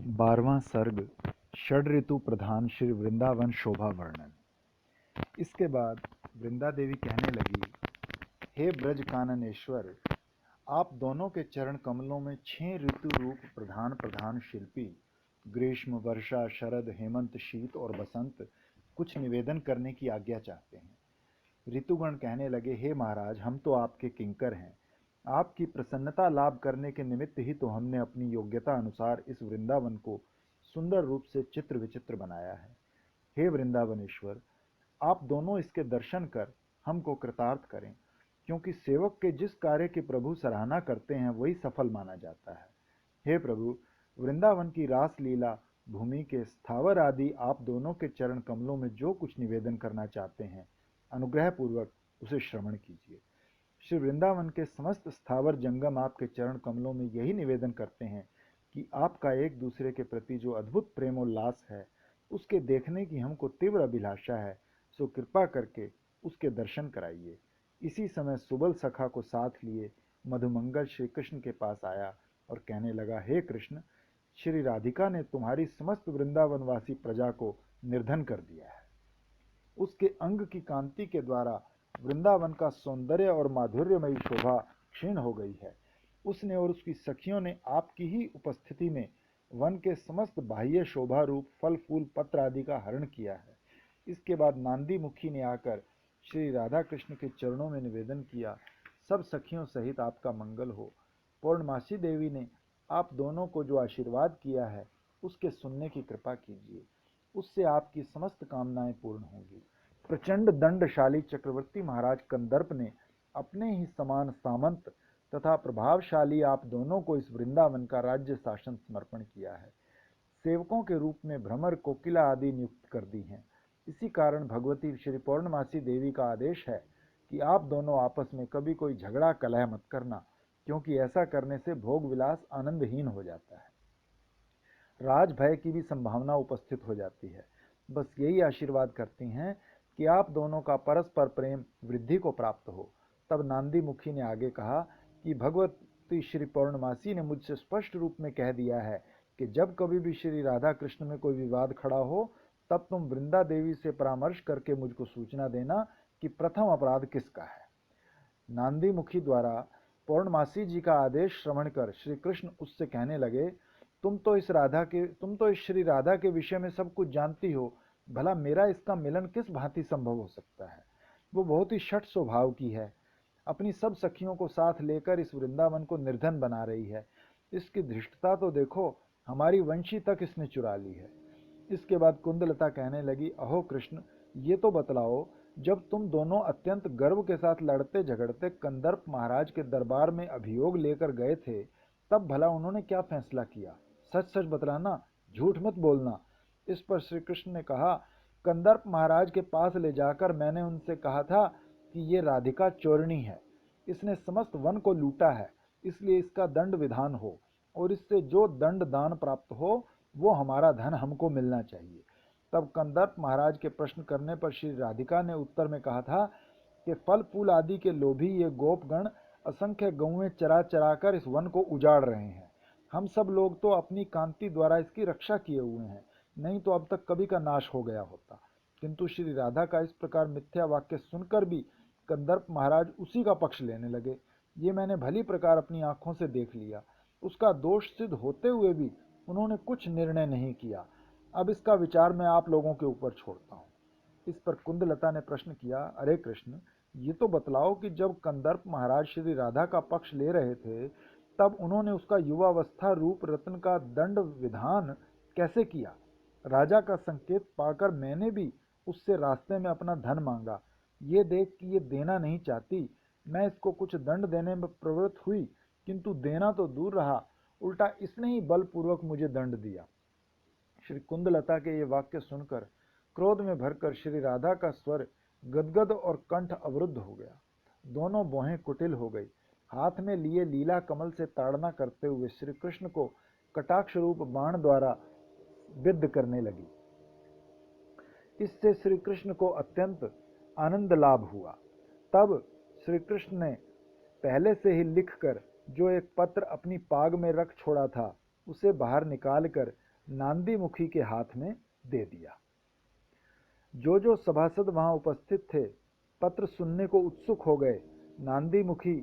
12वां सर्ग षड ऋतु प्रधान श्री वृंदावन शोभा वर्णन। इसके बाद वृंदा देवी कहने लगी, हे ब्रज काननेश्वर, आप दोनों के चरण कमलों में 6 ऋतु रूप प्रधान प्रधान शिल्पी ग्रीष्म, वर्षा, शरद, हेमंत, शीत और बसंत कुछ निवेदन करने की आज्ञा चाहते हैं। ऋतुगण कहने लगे, हे महाराज, हम तो आपके किंकर हैं। आपकी प्रसन्नता लाभ करने के निमित्त ही तो हमने अपनी योग्यता अनुसार इस वृंदावन को सुंदर रूप से चित्र विचित्र बनाया है। हे वृंदावनेश्वर, आप दोनों इसके दर्शन कर हमको कृतार्थ करें, क्योंकि सेवक के जिस कार्य की प्रभु सराहना करते हैं वही सफल माना जाता है। हे प्रभु, वृंदावन की रास लीला भूमि के स्थावर आदि आप दोनों के चरण कमलों में जो कुछ निवेदन करना चाहते हैं, अनुग्रह पूर्वक उसे श्रवण कीजिए। श्री वृंदावन के समस्त स्थावर जंगम आपके चरण कमलों में यही निवेदन करते हैं कि आपका एक दूसरे के प्रति जो अद्भुत प्रेमोल्लास है, उसके देखने की हमको तीव्र अभिलाषा है, सो कृपा करके उसके दर्शन कराइए। इसी समय सुबल सखा को साथ लिए मधुमंगल श्री कृष्ण के पास आया और कहने लगा, हे कृष्ण, श्री राधिका ने तुम्हारी समस्त वृंदावनवासी प्रजा को निर्धन कर दिया है। उसके अंग की कांति के द्वारा वृंदावन का सौंदर्य और माधुर्यमयी शोभा क्षीण हो गई है। उसने और उसकी सखियों ने आपकी ही उपस्थिति में वन के समस्त बाह्य शोभा रूप फल फूल पत्र आदि का हरण किया है। इसके बाद नांदी मुखी ने आकर श्री राधा कृष्ण के चरणों में निवेदन किया, सब सखियों सहित आपका मंगल हो। पौर्णमासी देवी ने आप दोनों को जो आशीर्वाद किया है उसके सुनने की कृपा कीजिए, उससे आपकी समस्त कामनाएं पूर्ण होंगी। प्रचंड दंडशाली चक्रवर्ती महाराज कंदर्प ने अपने ही समान सामंत तथा प्रभावशाली आप दोनों को इस वृंदावन का राज्य शासन समर्पण किया है। सेवकों के रूप में भ्रमर, कोकिला आदि नियुक्त कर दी हैं। इसी कारण भगवती श्री पौर्णमासी देवी का आदेश है कि आप दोनों आपस में कभी कोई झगड़ा कलह मत करना, क्योंकि ऐसा करने से भोग विलास आनंदहीन हो जाता है, राज भय की भी संभावना उपस्थित हो जाती है। बस यही आशीर्वाद करती हैं कि आप दोनों का परस्पर प्रेम वृद्धि को प्राप्त हो। तब नांदी मुखी ने आगे कहा कि भगवती श्री पौर्णमासी ने मुझसे स्पष्ट रूप में कह दिया है कि जब कभी भी श्री राधा कृष्ण में कोई विवाद खड़ा हो, तब तुम वृंदा देवी से परामर्श करके मुझको सूचना देना कि प्रथम अपराध किसका है। नांदी मुखी द्वारा पौर्णमासी जी का आदेश श्रवण कर श्री कृष्ण उससे कहने लगे, तुम तो इस श्री राधा के विषय में सब कुछ जानती हो, भला मेरा इसका मिलन किस भांति संभव हो सकता है। वो बहुत ही शठ स्वभाव की है, अपनी सब सखियों को साथ लेकर इस वृंदावन को निर्धन बना रही है। इसकी धृष्टता तो देखो, हमारी वंशी तक इसने चुरा ली है। इसके बाद कुंदलता कहने लगी, अहो कृष्ण, ये तो बतलाओ, जब तुम दोनों अत्यंत गर्व के साथ लड़ते झगड़ते कंदर्प महाराज के दरबार में अभियोग लेकर गए थे, तब भला उन्होंने क्या फैसला किया? सच सच बतलाना, झूठ मत बोलना। इस पर श्री कृष्ण ने कहा, कंदर्प महाराज के पास ले जाकर मैंने उनसे कहा था कि ये राधिका चोरनी है, इसने समस्त वन को लूटा है, इसलिए इसका दंड विधान हो, और इससे जो दंड दान प्राप्त हो वो हमारा धन हमको मिलना चाहिए। तब कंदर्प महाराज के प्रश्न करने पर श्री राधिका ने उत्तर में कहा था कि फल फूल आदि के लोभी ये गोपगण असंख्य गौएं चरा चरा कर इस वन को उजाड़ रहे हैं। हम सब लोग तो अपनी कांति द्वारा इसकी रक्षा किए हुए हैं, नहीं तो अब तक कभी का नाश हो गया होता। किंतु श्री राधा का इस प्रकार मिथ्या वाक्य सुनकर भी कंदर्प महाराज उसी का पक्ष लेने लगे। ये मैंने भली प्रकार अपनी आंखों से देख लिया। उसका दोष सिद्ध होते हुए भी उन्होंने कुछ निर्णय नहीं किया। अब इसका विचार मैं आप लोगों के ऊपर छोड़ता हूँ। इस पर कुंदलता ने प्रश्न किया, अरे कृष्ण, ये तो बतलाओ कि जब कंदर्प महाराज श्री राधा का पक्ष ले रहे थे, तब उन्होंने उसका युवावस्था रूप रत्न का दंड विधान कैसे किया? राजा का संकेत पाकर मैंने भी उससे रास्ते में अपना धन मांगा। ये देख कि ये देना नहीं चाहती, मैं इसको कुछ दंड देने में प्रवृत्त हुई, किंतु देना तो दूर रहा, उल्टा इसने ही बलपूर्वक मुझे दंड दिया। श्री कुंदलता के ये वाक्य सुनकर क्रोध में भरकर श्री राधा का स्वर गदगद और कंठ अवरुद्ध हो गया। दोनों भौहें कुटिल हो गई। हाथ में लिए लीला कमल से ताड़ना करते हुए श्री कृष्ण को कटाक्ष रूप बाण द्वारा विद्ध करने लगी। इससे श्री कृष्ण को अत्यंत आनंद लाभ हुआ। तब श्री कृष्ण ने पहले से ही लिखकर जो एक पत्र अपनी पाग में रख छोड़ा था, उसे बाहर निकालकर नांदी मुखी के हाथ में दे दिया। जो जो सभासद वहां उपस्थित थे पत्र सुनने को उत्सुक हो गए। नांदी मुखी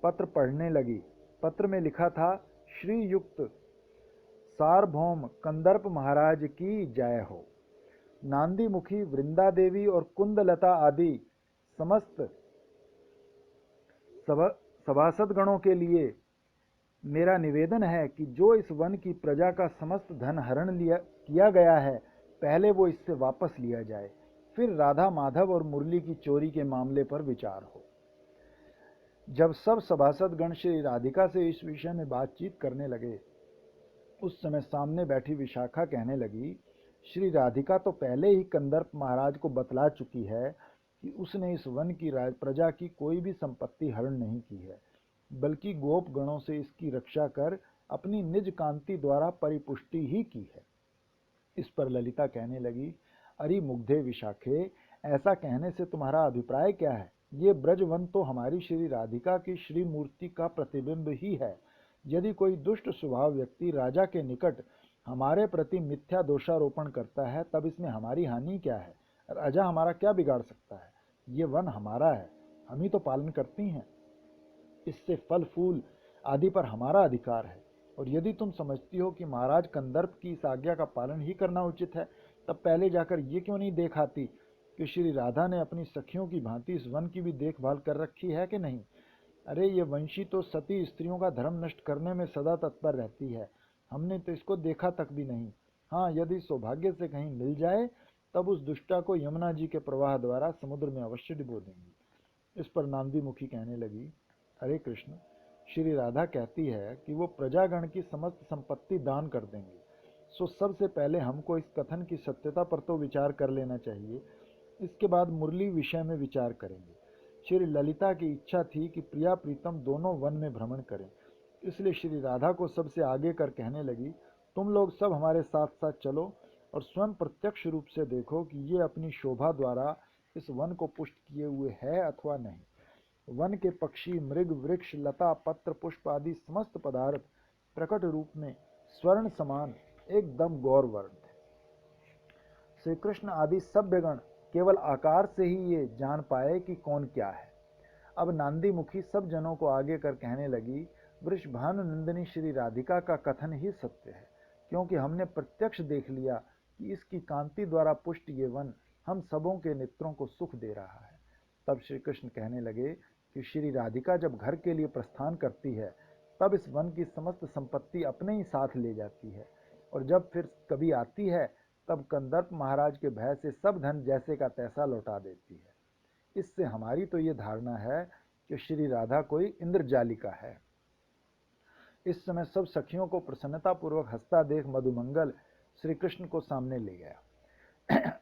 पत्र पढ़ने लगी। पत्र में लिखा था, श्रीयुक्त सार्वभौम कंदर्प महाराज की जय हो। नांदी मुखी, वृंदा देवी और कुंदलता आदि समस्त सभासदगणों के लिए मेरा निवेदन है कि जो इस वन की प्रजा का समस्त धन हरण किया गया है, पहले वो इससे वापस लिया जाए, फिर राधा माधव और मुरली की चोरी के मामले पर विचार हो। जब सब सभासदगण श्री राधिका से इस विषय में बातचीत करने लगे, उस समय सामने बैठी विशाखा कहने लगी, श्री राधिका तो पहले ही कंदर्प महाराज को बतला चुकी है कि उसने इस वन की प्रजा की कोई भी संपत्ति हरण नहीं की है, बल्कि गोप गणों से इसकी रक्षा कर अपनी निज कांति द्वारा परिपुष्टि ही की है। इस पर ललिता कहने लगी, अरे मुग्धे विशाखे, ऐसा कहने से तुम्हारा अभिप्राय क्या है? ये ब्रजवन तो हमारी श्री राधिका की श्री मूर्ति का प्रतिबिंब ही है। यदि कोई दुष्ट स्वभाव व्यक्ति राजा के निकट हमारे प्रति मिथ्या दोषारोपण करता है, तब इसमें हमारी हानि क्या है? राजा हमारा क्या बिगाड़ सकता है? ये वन हमारा है, हम ही तो पालन करती हैं। इससे फल फूल आदि पर हमारा अधिकार है। और यदि तुम समझती हो कि महाराज कंदर्प की इस आज्ञा का पालन ही करना उचित है, तब पहले जाकर ये क्यों नहीं देख आती कि श्री राधा ने अपनी सखियों की भांति इस वन की भी देखभाल कर रखी है कि नहीं? अरे ये वंशी तो सती स्त्रियों का धर्म नष्ट करने में सदा तत्पर रहती है, हमने तो इसको देखा तक भी नहीं। हाँ, यदि सौभाग्य से कहीं मिल जाए तब उस दुष्टा को यमुना जी के प्रवाह द्वारा समुद्र में अवश्य डुबो देंगी। इस पर नांदी मुखी कहने लगी, अरे कृष्ण, श्री राधा कहती है कि वो प्रजागण की समस्त संपत्ति दान कर देंगे, सो सबसे पहले हमको इस कथन की सत्यता पर तो विचार कर लेना चाहिए। इसके बाद मुरली विषय में विचार करेंगे। श्री ललिता की इच्छा थी कि प्रिया प्रीतम दोनों वन में भ्रमण करें, इसलिए श्री राधा को सबसे आगे कर कहने लगी, तुम लोग सब हमारे साथ साथ चलो और स्वयं प्रत्यक्ष रूप से देखो कि ये अपनी शोभा द्वारा इस वन को पुष्ट किए हुए है अथवा नहीं। वन के पक्षी, मृग, वृक्ष, लता, पत्र, पुष्प आदि समस्त पदार्थ प्रकट रूप में स्वर्ण समान एकदम गौरवर्ण थे। श्री कृष्ण आदि सभ्यगण केवल आकार से ही ये जान पाए कि कौन क्या है। अब नांदी मुखी सब जनों को आगे कर कहने लगी, वृषभानु नंदिनी श्री राधिका का कथन ही सत्य है, क्योंकि हमने प्रत्यक्ष देख लिया कि इसकी कांति द्वारा पुष्ट ये वन हम सबों के नेत्रों को सुख दे रहा है। तब श्री कृष्ण कहने लगे कि श्री राधिका जब घर के लिए प्रस्थान करती है, तब इस वन की समस्त संपत्ति अपने ही साथ ले जाती है, और जब फिर कभी आती है तब कंदर्प महाराज के भय से सब धन जैसे का तैसा लौटा देती है। इससे हमारी तो ये धारणा है कि श्री राधा कोई इंद्रजालिका है। इस समय सब सखियों को प्रसन्नतापूर्वक हंसता देख मधुमंगल श्री कृष्ण को सामने ले गया।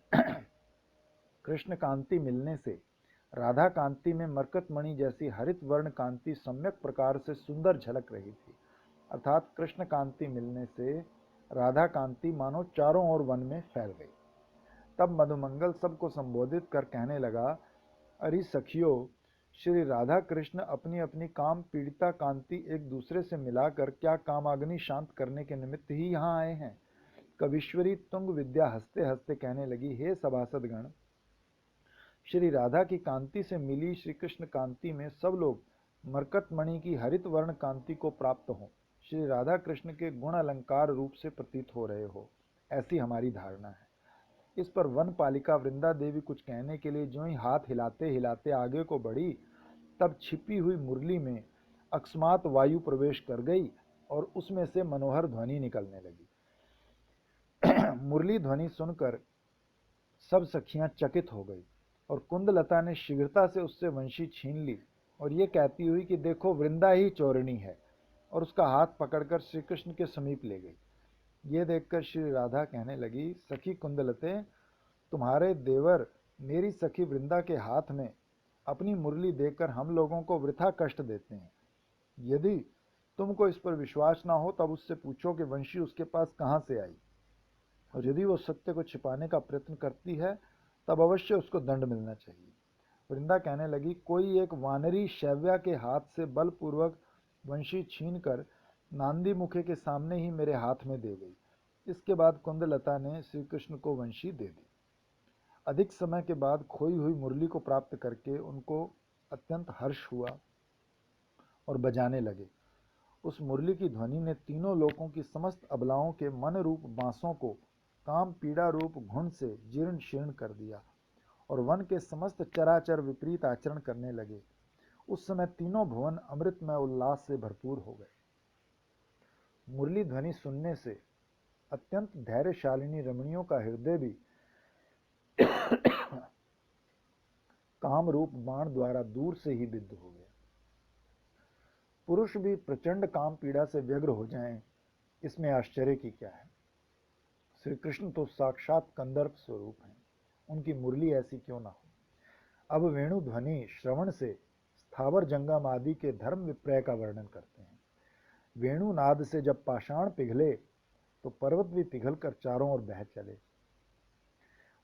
कृष्ण कांति मिलने से राधा कांति में मरकतमणि जैसी हरित वर्ण कांति सम्यक प्रकार से सुंदर झलक रही थी। अर्थात कृष्ण कांति मिलने से राधा कांति मानो चारों ओर वन में फैल गई। तब मधुमंगल सबको संबोधित कर कहने लगा, अरे सखियों, श्री राधा कृष्ण अपनी अपनी काम पीड़िता कांति एक दूसरे से मिलाकर क्या कामाग्नि शांत करने के निमित्त ही यहाँ आए हैं। कविश्वरी तुंग विद्या हंसते हंसते कहने लगी, हे सभासदगण, श्री राधा की कांति से मिली श्री कृष्ण कांति में सब लोग मरकतमणि की हरित वर्ण कांति को प्राप्त हों, श्री राधा कृष्ण के गुण अलंकार रूप से प्रतीत हो रहे हो, ऐसी हमारी धारणा है। इस पर वन पालिका वृंदा देवी कुछ कहने के लिए जो ही हाथ हिलाते हिलाते आगे को बढ़ी, तब छिपी हुई मुरली में अकस्मात वायु प्रवेश कर गई और उसमें से मनोहर ध्वनि निकलने लगी। मुरली ध्वनि सुनकर सब सखियां चकित हो गई और कुंदलता ने शीघ्रता से उससे वंशी छीन ली और ये कहती हुई कि देखो वृंदा ही चोरनी है, और उसका हाथ पकड़कर श्री कृष्ण के समीप ले गई। ये देखकर श्री राधा कहने लगी, सखी कुंदलते, तुम्हारे देवर मेरी सखी वृंदा के हाथ में अपनी मुरली देकर हम लोगों को वृथा कष्ट देते हैं। यदि तुमको इस पर विश्वास ना हो तब उससे पूछो कि वंशी उसके पास कहाँ से आई, और यदि वो सत्य को छिपाने का प्रयत्न करती है तब अवश्य उसको दंड मिलना चाहिए। वृंदा कहने लगी, कोई एक वानरी शैव्या के हाथ से बलपूर्वक वंशी छीन कर नांदी मुखे के सामने ही मेरे हाथ में दे गई। इसके बाद कुंदलता ने श्री कृष्ण को वंशी दे दी। अधिक समय के बाद खोई हुई मुरली को प्राप्त करके उनको अत्यंत हर्ष हुआ और बजाने लगे। उस मुरली की ध्वनि ने तीनों लोकों की समस्त अबलाओं के मन रूप बांसों को काम पीड़ा रूप घुन से जीर्ण शीर्ण कर दिया और वन के समस्त चराचर विपरीत आचरण करने लगे। उस समय तीनों भुवन अमृतमय उल्लास से भरपूर हो गए। मुरली ध्वनि सुनने से अत्यंत धैर्यशालिनी रमणियों का हृदय भी काम रूप बाण द्वारा दूर से ही विद्ध हो गया। पुरुष भी प्रचंड काम पीड़ा से व्यग्र हो जाएं, इसमें आश्चर्य की क्या है। श्री कृष्ण तो साक्षात कंदर्प स्वरूप हैं, उनकी मुरली ऐसी क्यों ना हो। अब वेणु ध्वनि श्रवण से स्थावर जंगम आदि के धर्म विप्रय का वर्णन करते हैं। वेणु नाद से जब पाषाण पिघले तो पर्वत भी पिघल कर चारों ओर बह चले।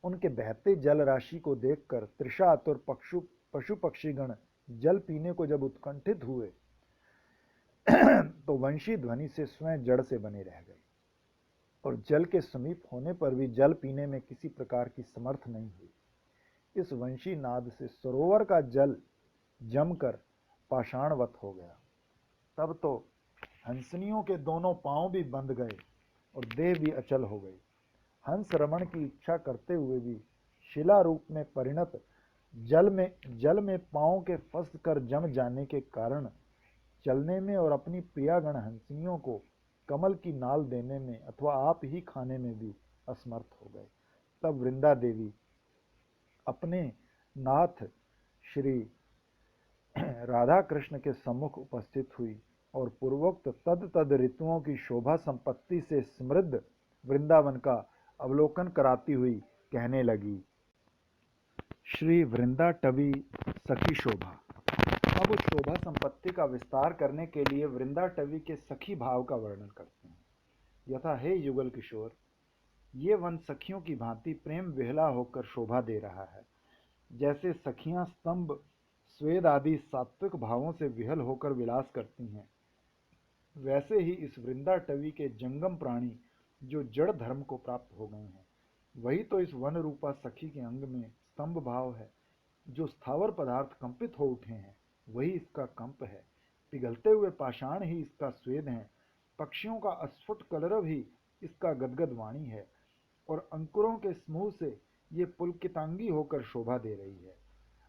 उनके बहते जल राशि को देखकर तृषा आतुर पशु पक्षीगण जल पीने को जब उत्कंठित हुए तो वंशी ध्वनि से स्वयं जड़ से बने रह गए और जल के समीप होने पर भी जल पीने में किसी प्रकार की समर्थ नहीं हुई। इस वंशी नाद से सरोवर का जल जमकर पाषाणवत हो गया। तब तो हंसनियों के दोनों पांव भी बंध गए और देह भी अचल हो गई। हंस रमण की इच्छा करते हुए भी शिला रूप में परिणत जल में पांव के फंस कर जम जाने के कारण चलने में और अपनी प्रियागण हंसिनियों को कमल की नाल देने में अथवा आप ही खाने में भी असमर्थ हो गए। तब वृंदा देवी अपने नाथ श्री राधा कृष्ण के सम्मुख उपस्थित हुई और पूर्वोक्त तद ऋतुओं की शोभा संपत्ति से समृद्ध वृंदावन का अवलोकन कराती हुई कहने लगी। श्री वृंदाटवी सखी शोभा। अब उस शोभा संपत्ति का विस्तार करने के लिए वृंदाटवी के सखी भाव का वर्णन करते हैं। यथा हे युगल किशोर, ये वन सखियों की भांति प्रेम विहला होकर शोभा दे रहा है। जैसे सखियां स्तंभ स्वेद आदि सात्विक भावों से विहल होकर विलास करती हैं, वैसे ही इस वृंदाटवी के जंगम प्राणी जो जड़ धर्म को प्राप्त हो गए हैं, वही तो इस वन रूपा सखी के अंग में स्तंभ भाव है। जो स्थावर पदार्थ कंपित हो उठे हैं, वही इसका कंप है। पिघलते हुए पाषाण ही इसका स्वेद है। पक्षियों का अस्फुट कलरव ही इसका गदगद वाणी है और अंकुरों के समूह से ये पुलकितांगी होकर शोभा दे रही है।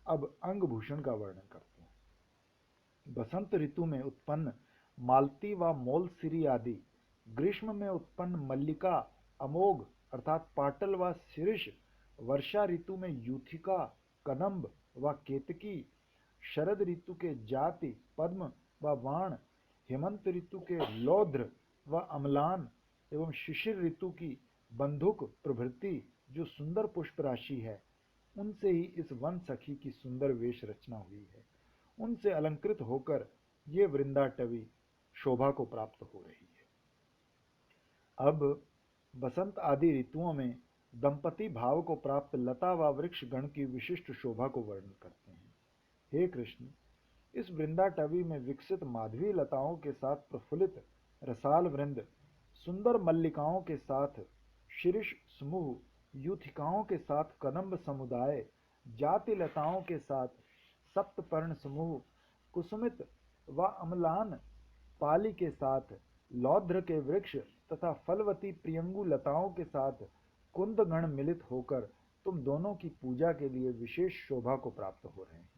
अब अंग भूषण का वर्णन करते हैं। बसंत ऋतु में उत्पन्न मालती व मोलसिरी आदि, ग्रीष्म में उत्पन्न मल्लिका, अमोघ अर्थात पाटल व शिरीष, वर्षा ऋतु में यूथिका, कदम्ब व केतकी, शरद ऋतु के जाति, पद्म व वाण, हेमंत ऋतु के लौध्र व अम्लान एवं शिशिर ऋतु की बंधुक प्रभृति जो सुंदर पुष्प राशि है, उनसे ही इस वन सखी की सुंदर वेश रचना हुई है। उनसे अलंकृत होकर ये वृंदाटवी शोभा को प्राप्त हो रही है। अब बसंत आदि ऋतुओं में दंपति भाव को प्राप्त लता व वृक्ष गण की विशिष्ट शोभा को वर्णन करते हैं। हे कृष्ण, इस वृंदाटवी में विकसित माधवी लताओं के साथ प्रफुल्लित रसाल वृंद, सुंदर मल्लिकाओं के साथ शिरीष समूह, यूथिकाओं के साथ कदम्ब समुदाय, जाति लताओं के साथ सप्तपर्ण समूह, कुसुमित व अम्लान पाली के साथ लौध्र के वृक्ष तथा फलवती प्रियंगु लताओं के साथ कुंदगण मिलित होकर तुम दोनों की पूजा के लिए विशेष शोभा को प्राप्त हो रहे हैं।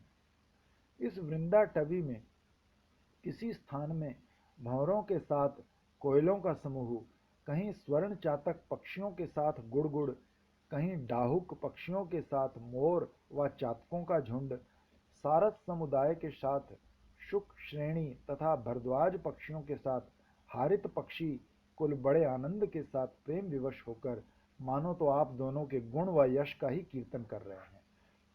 इस वृंदाटवी में किसी स्थान में भंवरों के साथ कोयलों का समूह, कहीं स्वर्ण चातक पक्षियों के साथ गुड़गुड़, कहीं डाहुक पक्षियों के साथ मोर व चातकों का झुंड, सारस समुदाय के साथ शुक श्रेणी तथा भरद्वाज पक्षियों के साथ हारित पक्षी कुल बड़े आनंद के साथ प्रेम विवश होकर मानो तो आप दोनों के गुण व यश का ही कीर्तन कर रहे हैं।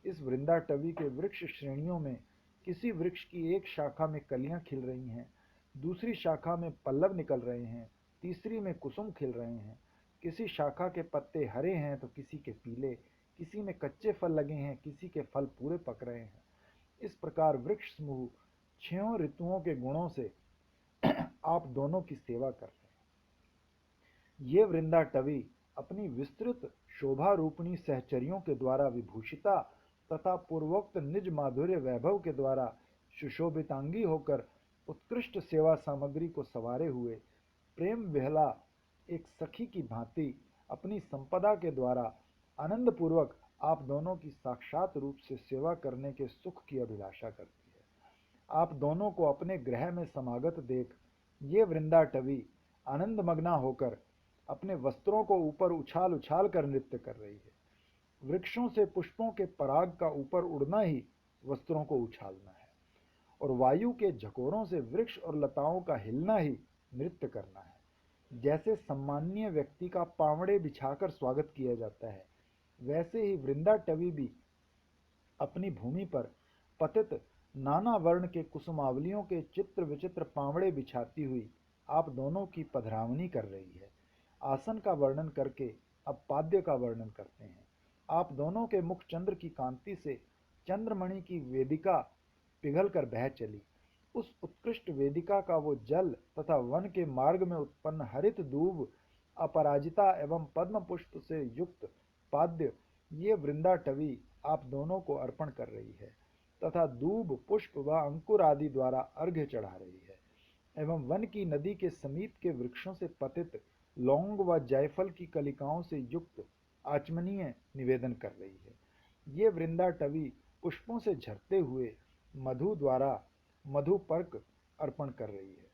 इस वृंदाटवी के वृक्ष श्रेणियों में किसी वृक्ष की एक शाखा में कलियां खिल रही हैं, दूसरी शाखा में पल्लव निकल रहे हैं, तीसरी में कुसुम खिल रहे हैं। किसी शाखा के पत्ते हरे हैं तो किसी के पीले, किसी में कच्चे फल लगे हैं, किसी के फल पूरे पक रहे हैं। इस प्रकार वृक्ष समूह 6 ऋतुओं के गुणों से आप दोनों की सेवा कर रहे हैं। ये वृंदाटवी अपनी विस्तृत शोभा रूपणी सहचरियों के द्वारा विभूषिता तथा पूर्वोक्त निज माधुर्य वैभव के द्वारा सुशोभितांगी होकर उत्कृष्ट सेवा सामग्री को सवारे हुए प्रेम विहला एक सखी की भांति अपनी संपदा के द्वारा आनंद पूर्वक आप दोनों की साक्षात रूप से सेवा करने के सुख की अभिलाषा करती है। आप दोनों को अपने गृह में समागत देख ये वृंदाटवी आनंद मग्ना होकर अपने वस्त्रों को ऊपर उछाल उछाल कर नृत्य कर रही है। वृक्षों से पुष्पों के पराग का ऊपर उड़ना ही वस्त्रों को उछालना है और वायु के झकोरों से वृक्ष और लताओं का हिलना ही नृत्य करना है। जैसे सम्माननीय व्यक्ति का पावड़े बिछाकर स्वागत किया जाता है, वैसे ही वृंदाटवी भी अपनी भूमि पर पतित नाना वर्ण के कुसुमावलियों के चित्र विचित्र पावड़े बिछाती हुई आप दोनों की पधरावनी कर रही है। आसन का वर्णन करके अब पाद्य का वर्णन करते हैं। आप दोनों के मुख चंद्र की कांति से चंद्रमणि की वेदिका पिघल कर बह चली। उस उत्कृष्ट वेदिका का वो जल तथा वन के मार्ग में उत्पन्न हरित दूब, अपराजिता एवं पद्म पुष्प से युक्त पाद्य ये वृंदाटवी आप दोनों को अर्पण कर रही है तथा दूब, पुष्प व अंकुर आदि द्वारा अर्घ्य चढ़ा रही है एवं वन की नदी के समीप के वृक्षों से पतित लौंग व जायफल की कलिकाओं से युक्त आचमनीय निवेदन कर रही है। ये वृंदाटवी पुष्पों से झरते हुए मधु द्वारा मधुपर्क अर्पण कर रही है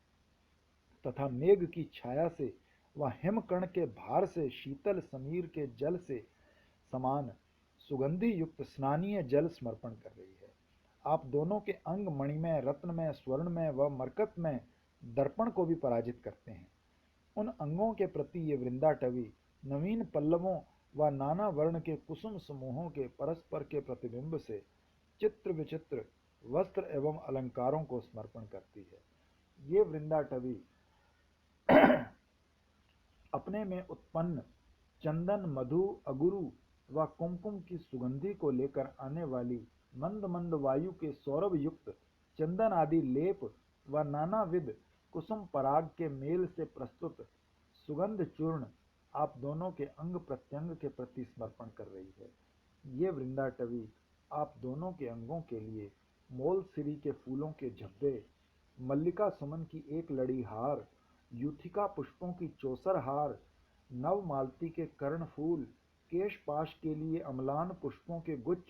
तथा मेघ की छाया से व हिमकर्ण के भार से शीतल समीर के जल से समान सुगंधि युक्त स्नानीय जल समर्पण कर रही है। आप दोनों के अंग मणिमय, रत्नमय, स्वर्णमय व मरकतमय दर्पण को भी पराजित करते हैं। उन अंगों के प्रति ये वृंदाटवी नवीन पल्लवों व नाना वर्ण के कुसुम समूहों के परस्पर के प्रतिबिंब से चित्र विचित्र वस्त्र एवं अलंकारों को समर्पण करती है। ये वृंदाटवी अपने में उत्पन्न चंदन, मधु, अगुरु व कुमकुम की सुगंधि को लेकर आने वाली मंद मंद वायु के सौरभ युक्त चंदन आदि लेप व नानाविध कुसुम पराग के मेल से प्रस्तुत सुगंध चूर्ण आप दोनों के अंग प्रत्यंग के प्रति समर्पण कर रही है। ये वृंदाटवी आप दोनों के अंगों के लिए मोलसिरी के फूलों के झब्बे, मल्लिका सुमन की एक लड़ी हार, यूथिका पुष्पों की चौसर हार, नव मालती के कर्ण फूल, केश पाश के लिए अम्लान पुष्पों के गुच्छ,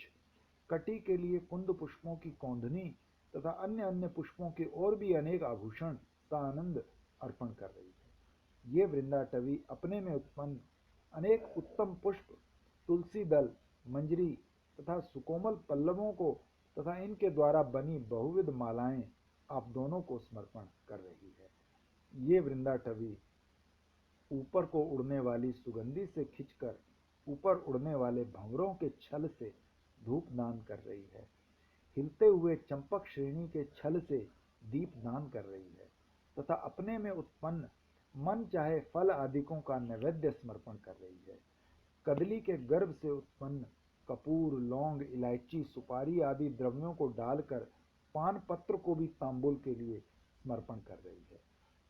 कटी के लिए कुंद पुष्पों की कौंधनी तथा अन्य अन्य पुष्पों के और भी अनेक आभूषण का आनंद अर्पण कर रही है। ये वृंदाटवी अपने में उत्पन्न अनेक उत्तम पुष्प, तुलसी दल, मंजरी तथा सुकोमल पल्लवों को तथा इनके द्वारा बनी बहुविध मालाएं आप दोनों को समर्पण कर रही है। ये वृंदाटवी ऊपर को उड़ने वाली सुगंधि से खिंचकर ऊपर उड़ने वाले भंवरों के छल से धूप दान कर रही है, हिलते हुए चंपक श्रेणी के छल से दीप दान कर रही है तथा अपने में उत्पन्न मन चाहे फल आदिकों का नैवेद्य समर्पण कर रही है। कदली के गर्भ से उत्पन्न कपूर, लौंग, इलायची, सुपारी आदि द्रव्यों को डालकर पान पत्र को भी तांबुल के लिए समर्पण कर रही है।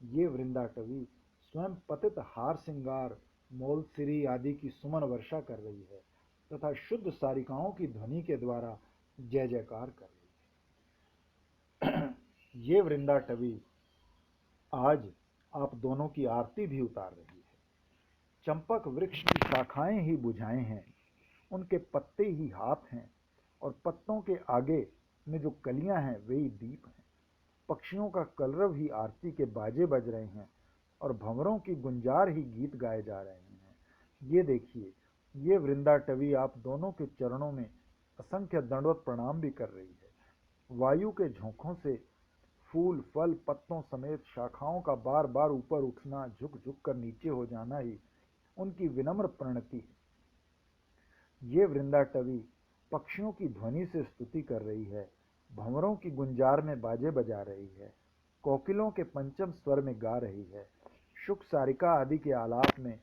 ये वृंदाटवी स्वयं पतित हार श्रृंगार, मोलसिरी आदि की सुमन वर्षा कर रही है तथा शुद्ध सारिकाओं की ध्वनि के द्वारा जय जयकार कर रही है। ये वृंदाटवी आज आप दोनों की आरती भी उतार रही है। चंपक वृक्ष की शाखाएं ही बुझाएं हैं, उनके पत्ते ही हाथ हैं और पत्तों के आगे में जो कलियां हैं वे ही दीप हैं। पक्षियों का कलरव ही आरती के बाजे बज रहे हैं और भंवरों की गुंजार ही गीत गाए जा रहे हैं। ये देखिए, ये वृंदाटवी आप दोनों के चरणों में असंख्य दंडवत प्रणाम भी कर रही है। वायु के झोंकों से फूल, फल, पत्तों समेत शाखाओं का बार बार ऊपर उठना, झुक झुक कर नीचे हो जाना ही उनकी विनम्र प्रणति है। ये वृंदाटवी पक्षियों की ध्वनि से स्तुति कर रही है, भंवरों की गुंजार में बाजे बजा रही है, कोकिलों के पंचम स्वर में गा रही है, शुक सारिका आदि के आलाप में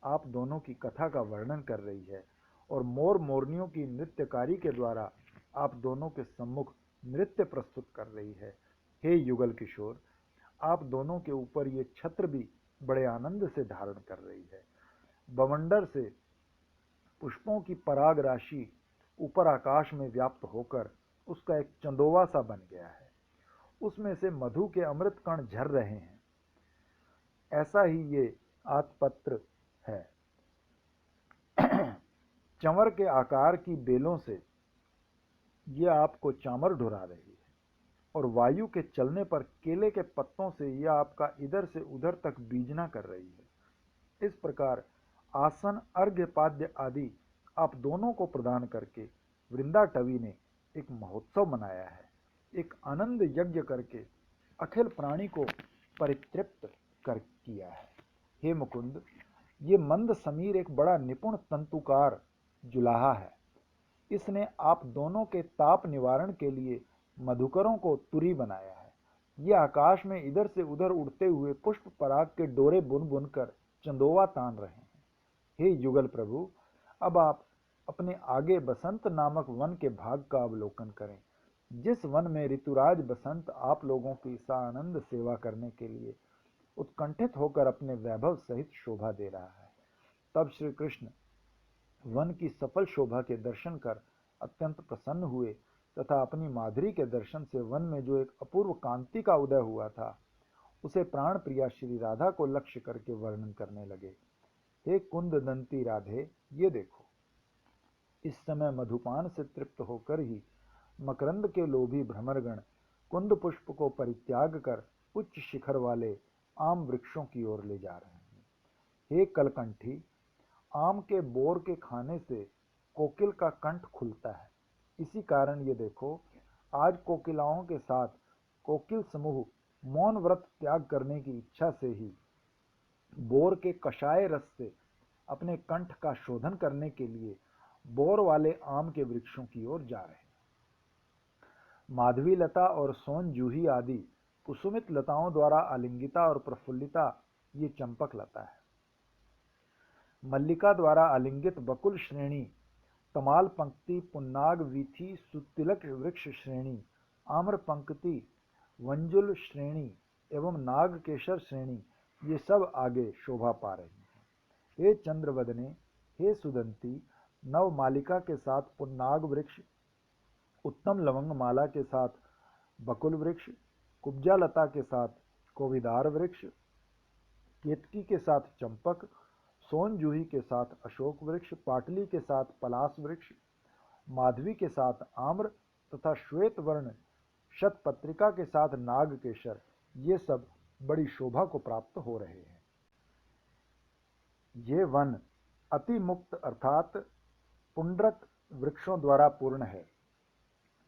आप दोनों की कथा का वर्णन कर रही है और मोर मोरनियों की नृत्यकारी के द्वारा आप दोनों के सम्मुख नृत्य प्रस्तुत कर रही है। हे युगल किशोर, आप दोनों के ऊपर ये छत्र भी बड़े आनंद से धारण कर रही है। बवंडर से पुष्पों की पराग राशि ऊपर आकाश में व्याप्त होकर उसका एक चंदोवा सा बन गया है। उसमें से मधु के अमृत कण झर रहे हैं। ऐसा ही ये आतपत्र है। चंवर के आकार की बेलों से ये आपको चामर ढुरा रही है और वायु के चलने पर केले के पत्तों से यह आपका इधर से उधर तक बीजना कर रही है। इस प्रकार आसन, अर्घ्य, पाद्य आदि आप दोनों को प्रदान करके वृंदाटवी ने एक महोत्सव मनाया है। एक आनंद यज्ञ करके अखिल प्राणी को परितृप्त कर किया है। हे मुकुंद, ये मंद समीर एक बड़ा निपुण तंतुकार जुलाहा है। इसने आप दोनों के ताप निवारण के लिए मधुकरों को तुरी बनाया है। ये आकाश में इधर से उधर उड़ते हुए पुष्प पराग के डोरे बुन बुन कर चंदोवा तान रहे हैं। हे युगल प्रभु, अब आप अपने आगे बसंत नामक वन के भाग का अवलोकन करें, जिस वन में ऋतुराज बसंत आप लोगों की सानंद सेवा करने के लिए उत्कंठित होकर अपने वैभव सहित शोभा दे रहा है। तब श्री कृष्ण वन की सफल शोभा के दर्शन कर अत्यंत प्रसन्न हुए तथा अपनी माधुरी के दर्शन से वन में जो एक अपूर्व कांति का उदय हुआ था, उसे प्राण प्रिया श्री राधा को लक्ष्य करके वर्णन करने लगे। हे कुंद दंती राधे, ये देखो, इस समय मधुपान से तृप्त होकर ही मकरंद के लोभी भ्रमरगण कुंद पुष्प को परित्याग कर उच्च शिखर वाले आम वृक्षों की ओर ले जा रहे हैं। हे कलकंठी, आम के बोर के खाने से कोकिल का कंठ खुलता है। इसी कारण ये देखो, आज कोकिलाओं के साथ कोकिल समूह मौन व्रत त्याग करने की इच्छा से ही बोर के कषाय रस से अपने कंठ का शोधन करने के लिए बोर वाले आम के वृक्षों की ओर जा रहे हैं। माधवी लता और सोन जूही आदि कुसुमित लताओं द्वारा आलिंगिता और प्रफुल्लिता ये चंपक लता है। मल्लिका द्वारा आलिंगित बकुल श्रेणी, तमाल पंक्ति, पुन्नाग वीथी, सुतिलक वृक्ष श्रेणी, आम्र पंक्ति, वंजुल श्रेणी एवं नाग केशर श्रेणी ये सब आगे शोभा पा रही हैं। हे चंद्रवदने, हे सुदंती, नव मालिका के साथ पुन्नाग वृक्ष, उत्तम लवंग माला के साथ बकुल वृक्ष, कुब्जा लता के साथ कोविदार वृक्ष, केतकी के साथ चंपक, सोन जूही के साथ अशोक वृक्ष, पाटली के साथ पलास वृक्ष, माधवी के साथ आम्र तथा श्वेत वर्ण शतपत्रिका के साथ नाग केशर ये सब बड़ी शोभा को प्राप्त हो रहे हैं। ये वन अति मुक्त अर्थात पुंड्रक वृक्षों द्वारा पूर्ण है।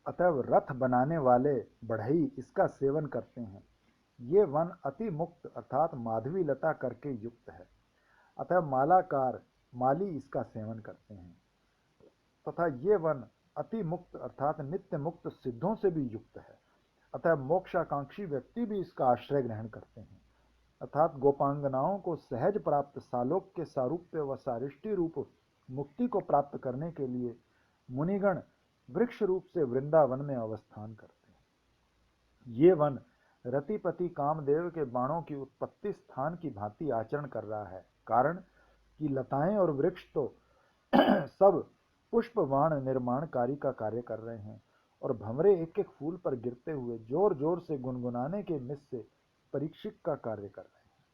अतएव रथ बनाने वाले बढ़ई इसका सेवन करते हैं। ये वन अति मुक्त अर्थात माधवी लता करके युक्त है। अतः मालाकार माली इसका सेवन करते हैं तथा ये वन अति मुक्त अर्थात नित्य मुक्त सिद्धों से भी युक्त है। अतः मोक्षाकांक्षी व्यक्ति भी इसका आश्रय ग्रहण करते हैं। अर्थात गोपांगनाओं को सहज प्राप्त सालोक्य, सारूप्य व सारिष्टि रूप मुक्ति को प्राप्त करने के लिए मुनिगण वृक्ष रूप से वृंदावन में अवस्थान करते हैं। ये वन रतिपति कामदेव के बाणों की उत्पत्ति स्थान की भांति आचरण कर रहा है। कारण कि लताएं और वृक्ष तो सब पुष्प बाण निर्माणकारी का कार्य कर रहे हैं और भंवरे एक एक फूल पर गिरते हुए जोर जोर से गुनगुनाने के मिस से परीक्षित का कार्य कर रहे हैं।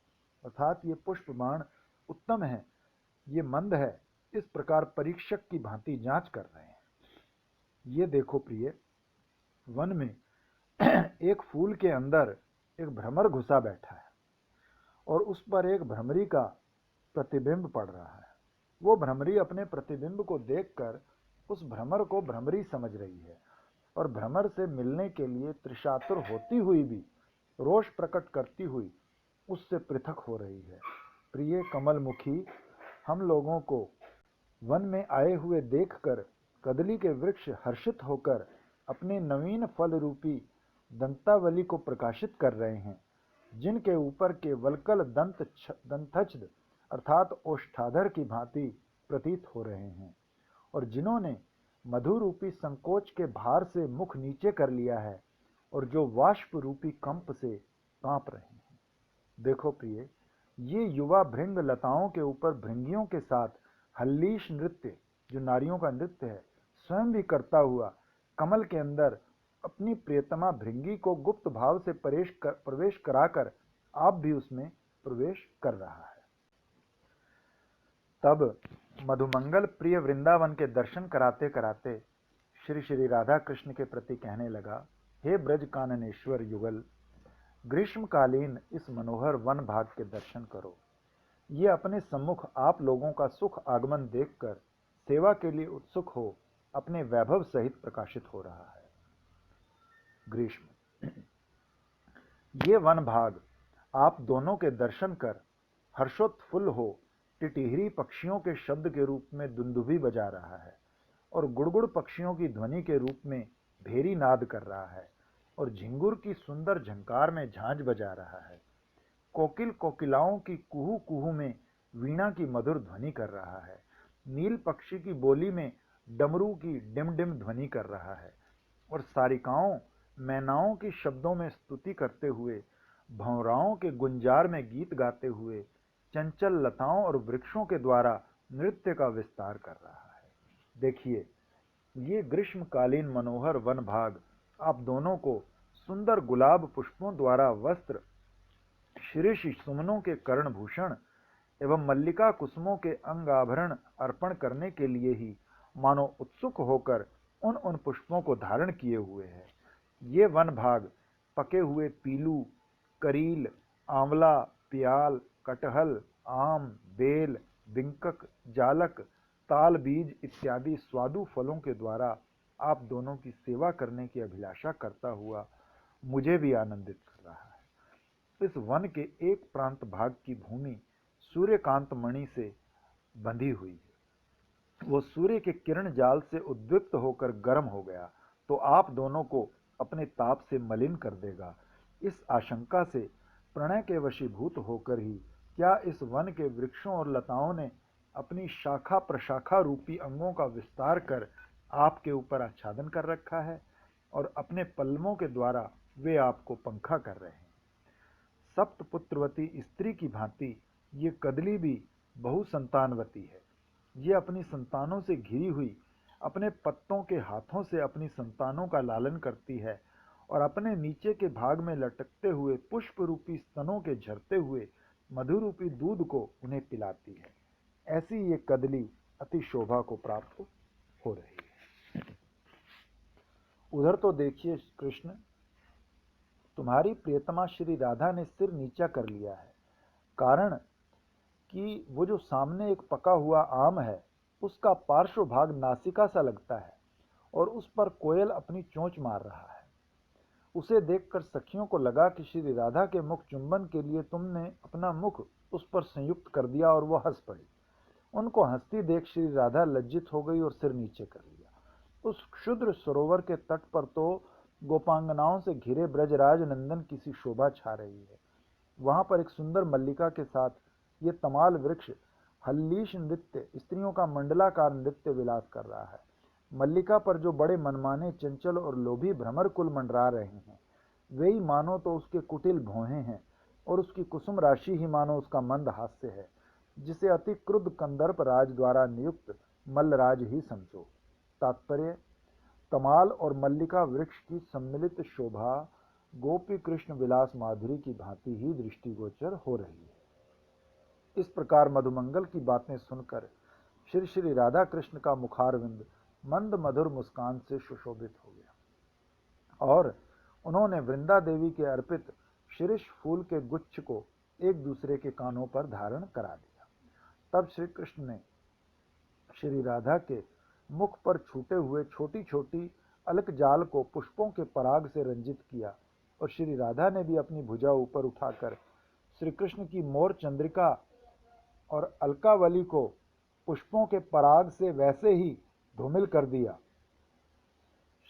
अर्थात ये पुष्प बाण उत्तम है, ये मंद है, इस प्रकार परीक्षक की भांति जांच कर रहे हैं। ये देखो प्रिय, वन में एक फूल के अंदर एक भ्रमर घुसा बैठा है और उस पर एक भ्रमरी का प्रतिबिंब पड़ रहा है। वो भ्रमरी अपने प्रतिबिंब को देखकर उस भ्रमर को भ्रमरी समझ रही है और भ्रमर से मिलने के लिए त्रिशातुर होती हुई भी रोष प्रकट करती हुई उससे पृथक हो रही है। प्रिय कमलमुखी, हम लोगों को वन में आए हुए देखकर कदली के वृक्ष हर्षित होकर अपने नवीन फल रूपी दंतावली को प्रकाशित कर रहे हैं, जिनके ऊपर के वल्कल दंतछद अर्थात ओष्ठाधर की भांति प्रतीत हो रहे हैं और जिन्होंने मधु रूपी संकोच के भार से मुख नीचे कर लिया है और जो वाष्प रूपी कंप से कांप रहे हैं। देखो प्रिय, ये युवा भृंग लताओं के ऊपर भृंगियों के साथ हल्लीश नृत्य, जो नारियों का नृत्य है, स्वयं भी करता हुआ कमल के अंदर अपनी प्रियतमा भृंगी को गुप्त भाव से प्रवेश कराकर आप भी उसमें प्रवेश कर रहा है। तब मधुमंगल प्रिय वृंदावन के दर्शन कराते कराते श्री श्री राधा कृष्ण के प्रति कहने लगा, हे ब्रज काननेश्वर युगल, ग्रीष्मकालीन इस मनोहर वन भाग के दर्शन करो। ये अपने सम्मुख आप लोगों का सुख आगमन देखकर सेवा के लिए उत्सुक हो अपने वैभव सहित प्रकाशित हो रहा है। ग्रीष्म, ये वन भाग आप दोनों के दर्शन कर हर्षोत्फुल्ल हो टिटिहरी पक्षियों के शब्द के रूप में दुंदुभी बजा रहा है और गुड़गुड़ पक्षियों की ध्वनि के रूप में भेरी नाद कर रहा है और झिंगुर की सुंदर झंकार में झांझ बजा रहा है। कोकिल कोकिलाओं की कुहू कुहू में वीणा की मधुर ध्वनि कर रहा है। नील पक्षी की बोली में डमरू की डिम डिम ध्वनि कर रहा है और सारिकाओं मैनाओं की शब्दों में स्तुति करते हुए, भंवराओं के गुंजार में गीत गाते हुए चंचल लताओं और वृक्षों के द्वारा नृत्य का विस्तार कर रहा है। देखिए, ये ग्रीष्मकालीन मनोहर वन भाग आप दोनों को सुंदर गुलाब पुष्पों द्वारा वस्त्र, शिरीष सुमनों के कर्णभूषण एवं मल्लिका कुसुमों के अंग आभरण अर्पण करने के लिए ही मानो उत्सुक होकर उन पुष्पों को धारण किए हुए है। ये वन भाग पके हुए पीलू, करील, आंवला, प्याल, कटहल, आम, बेल, बिंकक, जालक, ताल बीज इत्यादि स्वादु फलों के द्वारा आप दोनों की सेवा करने की अभिलाषा करता हुआ मुझे भी आनंदित कर रहा है। इस वन के एक प्रांत भाग की भूमि सूर्यकांत मणि से बंधी हुई है। वो सूर्य के किरण जाल से उद्विप्त होकर गर्म हो गया तो आप दोनों को अपने ताप से मलिन कर देगा। इस आशंका से प्रणय के वशीभूत होकर ही क्या इस वन के वृक्षों और लताओं ने अपनी शाखा प्रशाखा रूपी अंगों का विस्तार कर आपके ऊपर आच्छादन कर रखा है और अपने पल्लवों के द्वारा वे आपको पंखा कर रहे हैं। सप्तपुत्रवती स्त्री की भांति ये कदली भी बहुसंतानवती है। ये अपनी संतानों से घिरी हुई अपने पत्तों के हाथों से अपनी संतानों का लालन करती है और अपने नीचे के भाग में लटकते हुए पुष्प रूपी स्तनों के झरते हुए मधु रूपी दूध को उन्हें पिलाती है। ऐसी ये कदली अति शोभा को प्राप्त हो रही है। उधर तो देखिए कृष्ण, तुम्हारी प्रियतमा श्री राधा ने सिर नीचा कर लिया है, कारण कि वो जो सामने एक पका हुआ आम है उसका पार्श्व भाग नासिका सा लगता है और उस पर कोयल अपनी चोंच मार रहा है। उसे देखकर सखियों को लगा कि श्री राधा के मुख चुंबन के लिए तुमने अपना मुख उस पर संयुक्त कर दिया और वो हंस पड़ी। उनको हंसती देख श्री राधा लज्जित हो गई और सिर नीचे कर लिया। उस क्षुद्र सरोवर के तट पर तो गोपांगनाओं से घिरे ब्रजराज नंदन की सी शोभा छा रही है। वहां पर एक सुंदर मल्लिका के साथ ये तमाल वृक्ष हल्लीश नृत्य, स्त्रियों का मंडलाकार नृत्य विलास कर रहा है। मल्लिका पर जो बड़े मनमाने, चंचल और लोभी भ्रमर कुल मंडरा रहे हैं, वे ही मानो तो उसके कुटिल भौहें हैं और उसकी कुसुम राशि ही मानो उसका मंद हास्य है, जिसे अति क्रुद्ध कंदर्प राज द्वारा नियुक्त मल्लराज ही समझो। तात्पर्य, तमाल और मल्लिका वृक्ष की सम्मिलित शोभा गोपी कृष्ण विलास माधुरी की भांति ही दृष्टिगोचर हो रही है। इस प्रकार मधुमंगल की बातें सुनकर श्री श्री राधा कृष्ण का मुखारविंद मंद मधुर मुस्कान से सुशोभित हो गया और उन्होंने वृंदा देवी के अर्पित शिरीष फूल के गुच्छ को एक दूसरे के कानों पर धारण करा दिया। तब श्री कृष्ण ने श्री राधा के मुख पर छूटे हुए छोटी छोटी अलक जाल को पुष्पों के पराग से रंजित किया और श्री राधा ने भी अपनी भुजा ऊपर उठाकर श्री कृष्ण की मोर चंद्रिका और अलकावली को पुष्पों के पराग से वैसे ही धूमिल कर दिया।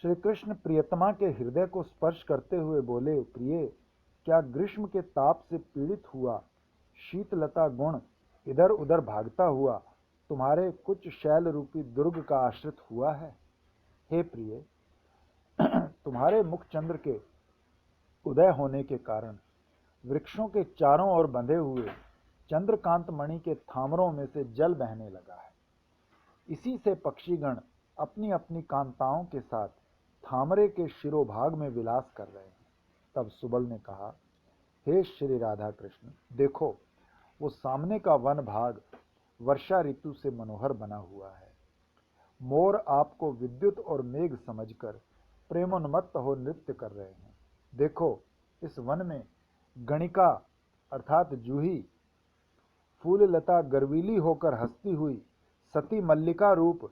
श्री कृष्ण प्रियतमा के हृदय को स्पर्श करते हुए बोले, प्रिय, क्या ग्रीष्म के ताप से पीड़ित हुआ शीतलता गुण इधर उधर भागता हुआ तुम्हारे कुछ शैल रूपी दुर्ग का आश्रित हुआ है? हे प्रिय, तुम्हारे मुख चंद्र के उदय होने के कारण वृक्षों के चारों ओर बंधे हुए चंद्रकांत मणि के थामरों में से जल बहने लगा है। इसी से पक्षीगण अपनी अपनी कांताओं के साथ थामरे के शिरोभाग में विलास कर रहे हैं। तब सुबल ने कहा, हे श्री राधा कृष्ण, देखो वो सामने का वन भाग वर्षा ऋतु से मनोहर बना हुआ है। मोर आपको विद्युत और मेघ समझकर प्रेमोन्मत्त हो नृत्य कर रहे हैं। देखो, इस वन में गणिका अर्थात जूही, फूल लता गर्वीली होकर हंसती हुई सती मल्लिका रूप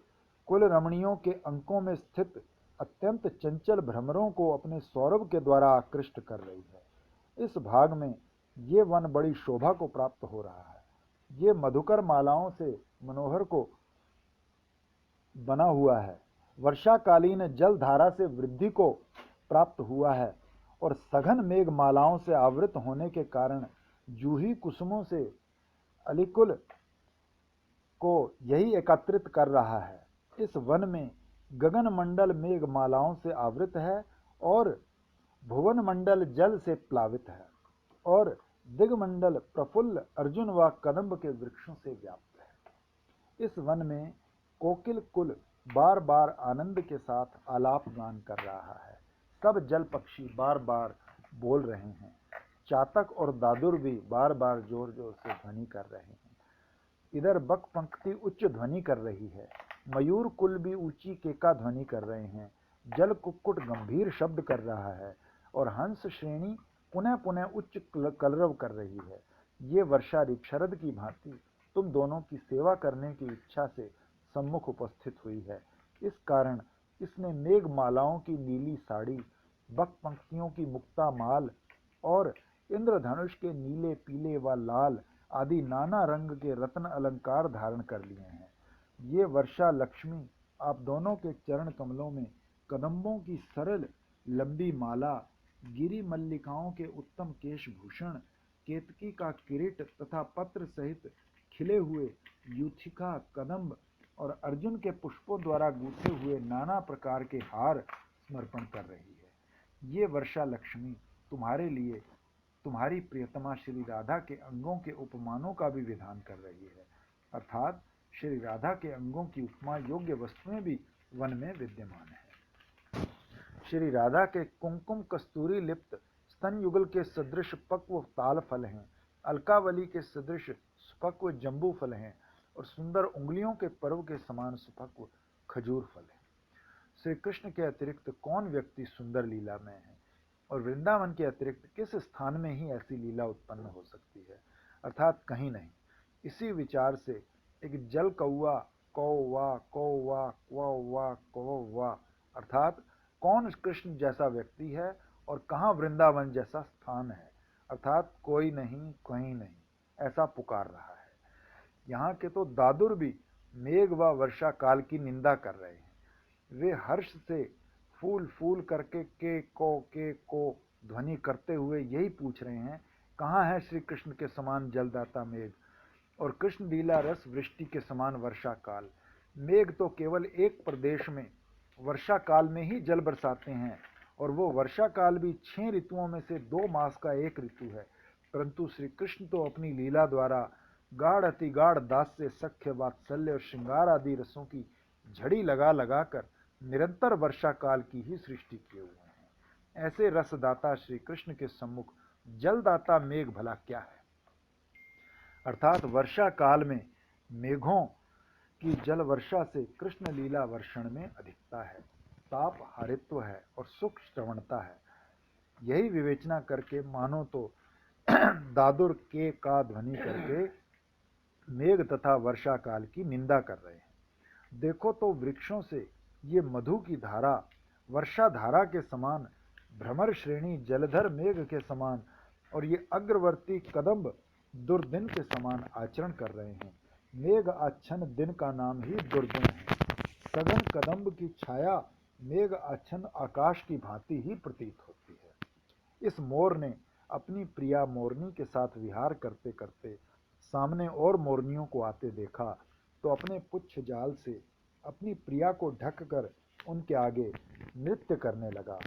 कुल रमणियों के अंकों में स्थित अत्यंत चंचल भ्रमरों को अपने सौरभ के द्वारा आकृष्ट कर रही है। इस भाग में ये वन बड़ी शोभा को प्राप्त हो रहा है। ये मधुकर मालाओं से मनोहर को बना हुआ है। वर्षाकालीन जल धारा से वृद्धि को प्राप्त हुआ है और सघन मेघ मालाओं से आवृत होने के कारण जूही कुसुमों से अलिकुल को यही एकत्रित कर रहा है। इस वन में गगन मंडल मेघ मालाओं से आवृत है और भुवन मंडल जल से प्लावित है और दिगमंडल प्रफुल्ल अर्जुन व कदम्ब के वृक्षों से व्याप्त है। इस वन में कोकिल कुल बार बार आनंद के साथ आलाप गान कर रहा है। सब जल पक्षी बार बार बोल रहे हैं। चातक और दादुर भी बार बार जोर जोर से ध्वनि कर रहे हैं। इधर बक पंक्ति उच्च ध्वनि कर रही है। मयूर कुल भी ऊंची केका ध्वनि कर रहे हैं। जल कुक्कुट गंभीर शब्द कर रहा है और हंस श्रेणी पुनः पुनः उच्च कलरव कर रही है। ये वर्षा ऋतु शरद की भांति तुम दोनों की सेवा करने की इच्छा से सम्मुख उपस्थित हुई है। इस कारण इसने मेघ मालाओं की नीली साड़ी, बक पंक्तियों की मुक्ता माल और इंद्रधनुष के नीले पीले व लाल आदि नाना रंग के रत्न अलंकार धारण कर लिए हैं। ये वर्षा लक्ष्मी आप दोनों के चरण कमलों में कदम्बों की सरल लंबी माला, गिरी मल्लिकाओं के उत्तम केशभूषण, केतकी का किरीट तथा पत्र सहित खिले हुए यूथिका कदम्ब और अर्जुन के पुष्पों द्वारा गूंथे हुए नाना प्रकार के हार समर्पण कर रही है। ये वर्षा लक्ष्मी तुम्हारे लिए तुम्हारी प्रियतमा श्री राधा के अंगों के उपमानों का भी विधान कर रही है। अर्थात श्री राधा के अंगों की उपमा योग्य वस्तुएं भी वन में विद्यमान है। श्री राधा के कुमकुम कस्तूरी लिप्त स्तन युगल के सदृश पक्व ताल फल हैं, अलकावली के सदृश सुपक्व जंबू फल हैं और सुंदर उंगलियों के पर्व के समान सुपक्व खजूर फल है। श्री कृष्ण के अतिरिक्त कौन व्यक्ति सुंदर लीला में है और वृंदावन के अतिरिक्त किस स्थान में ही ऐसी लीला उत्पन्न हो सकती है? अर्थात कहीं नहीं। इसी विचार से एक जल कौवा कौवा कौवा कौवा कौवा अर्थात कौन कृष्ण जैसा व्यक्ति है और कहाँ वृंदावन जैसा स्थान है, अर्थात कोई नहीं कहीं नहीं, ऐसा पुकार रहा है। यहाँ के तो दादुर भी मेघ व वर्षा काल की निंदा कर रहे हैं। वे हर्ष से फूल फूल करके के को ध्वनि करते हुए यही पूछ रहे हैं, कहाँ है श्री कृष्ण के समान जलदाता मेघ और कृष्ण लीला रस वृष्टि के समान वर्षा काल। मेघ तो केवल एक प्रदेश में वर्षा काल में ही जल बरसाते हैं और वो वर्षा काल भी 6 ऋतुओं में से 2 मास का एक ऋतु है। परंतु श्री कृष्ण तो अपनी लीला द्वारा गाढ़ अति गाढ़ दास्य, सख्य, वात्सल्य और श्रृंगार आदि रसों की झड़ी लगा लगा कर निरंतर वर्षा काल की ही सृष्टि किए हुए हैं। ऐसे रसदाता श्री कृष्ण के सम्मुख जलदाता मेघ भला क्या है? अर्थात वर्षा काल में मेघों की जल वर्षा से कृष्ण लीला वर्षण में अधिकता है, ताप हारित्व है और सुख श्रवणता है। यही विवेचना करके मानो तो दादुर के का ध्वनि करके मेघ तथा वर्षा काल की निंदा कर रहे हैं। देखो तो वृक्षों से ये मधु की धारा वर्षा धारा के समान, भ्रमर श्रेणी जलधर मेघ के समान और ये अग्रवर्ती कदम्ब दुर्दिन के समान आचरण कर रहे हैं। मेघ आच्छन्न दिन का नाम ही दुर्दिन है। सघन कदम्ब की छाया मेघ आच्छन्न आकाश की भांति ही प्रतीत होती है। इस मोर ने अपनी प्रिया मोरनी के साथ विहार करते करते सामने और मोरनियों को आते देखा तो अपने पुच्छ जाल से अपनी प्रिया को ढक कर उनके आगे नृत्य करने लगा।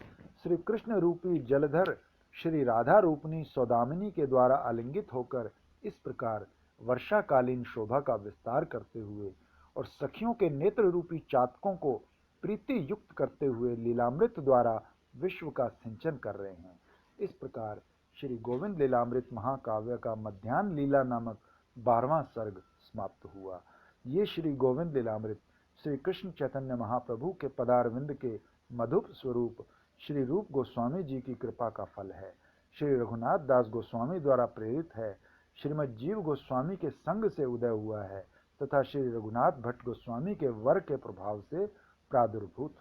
श्री कृष्ण रूपी जलधर श्री राधा रूपनी सौदामिनी के द्वारा आलिंगित होकर इस प्रकार वर्षाकालीन शोभा का विस्तार करते हुए और सखियों के नेत्र रूपी चातकों को प्रीति युक्त करते हुए लीलामृत द्वारा विश्व का सिंचन कर रहे हैं। इस प्रकार श्री गोविंद लीलामृत महाकाव्य का मध्यान्ह लीला नामक 12वां सर्ग समाप्त हुआ। ये श्री गोविंद लीलामृत श्री कृष्ण चैतन्य महाप्रभु के पदारविंद के मधुर स्वरूप श्री रूप गोस्वामी जी की कृपा का फल है। श्री रघुनाथ दास गोस्वामी द्वारा प्रेरित है, श्रीमद जीव गोस्वामी के संग से उदय हुआ है तथा श्री रघुनाथ भट्ट गोस्वामी के वर के प्रभाव से प्रादुर्भूत